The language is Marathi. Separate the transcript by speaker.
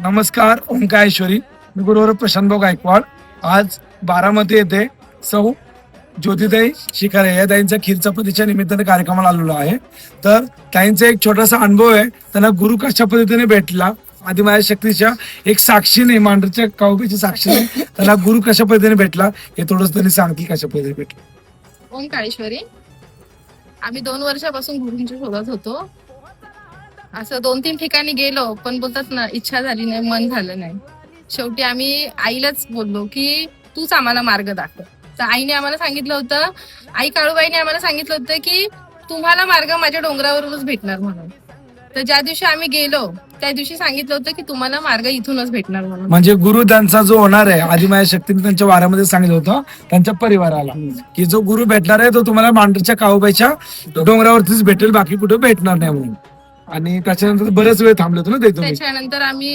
Speaker 1: नमस्कार, ओंकारेश्वरी. मी गुरुवर प्रशांतभाऊ गायकवाड. आज बारामती येथे सौ ज्योतिताई शिकारे या ताईंचा खीर चपातीच्या निमित्ताने कार्यक्रमाला आलेलो आहे. तर ताईंचा एक छोटासा अनुभव आहे. त्यांना गुरु कशा पद्धतीने भेटला, आदिमाया शक्तीच्या एक साक्षीने, मांडरच्या कावबीच्या साक्षीने त्यांना गुरु कशा पद्धतीने भेटला हे थोडंसं त्यांनी सांगतील कशा पद्धतीने भेटला.
Speaker 2: ओंकारेश्वरी आम्ही 2 वर्षापासून गुरुंच्या शोधात होतो. असं 2-3 ठिकाणी गेलो, पण बोलतात ना, इच्छा झाली नाही, मन झालं नाही. शेवटी आम्ही आईलाच बोललो की तूच आम्हाला मार्ग दाखव. तर आईने आम्हाला सांगितलं होतं, आई काळूबाईने आम्हाला सांगितलं होतं की तुम्हाला मार्ग माझ्या डोंगरावरूनच भेटणार म्हणून. तर ज्या दिवशी आम्ही गेलो त्या दिवशी सांगितलं होतं की तुम्हाला मार्ग इथूनच भेटणार म्हणून.
Speaker 1: म्हणजे गुरु त्यांचा जो होणार आहे, आदिमाया शक्तीने त्यांच्या वाऱ्यामध्ये सांगितलं होतं त्यांच्या परिवाराला की जो गुरु भेटणार आहे तो तुम्हाला मांडरच्या काळूबाईच्या डोंगरावरतीच भेटेल, बाकी कुठे भेटणार नाही म्हणून. आणि त्याच्यानंतर बरेच वेळ थांबलो होतो ना तिथून.
Speaker 2: त्याच्यानंतर आम्ही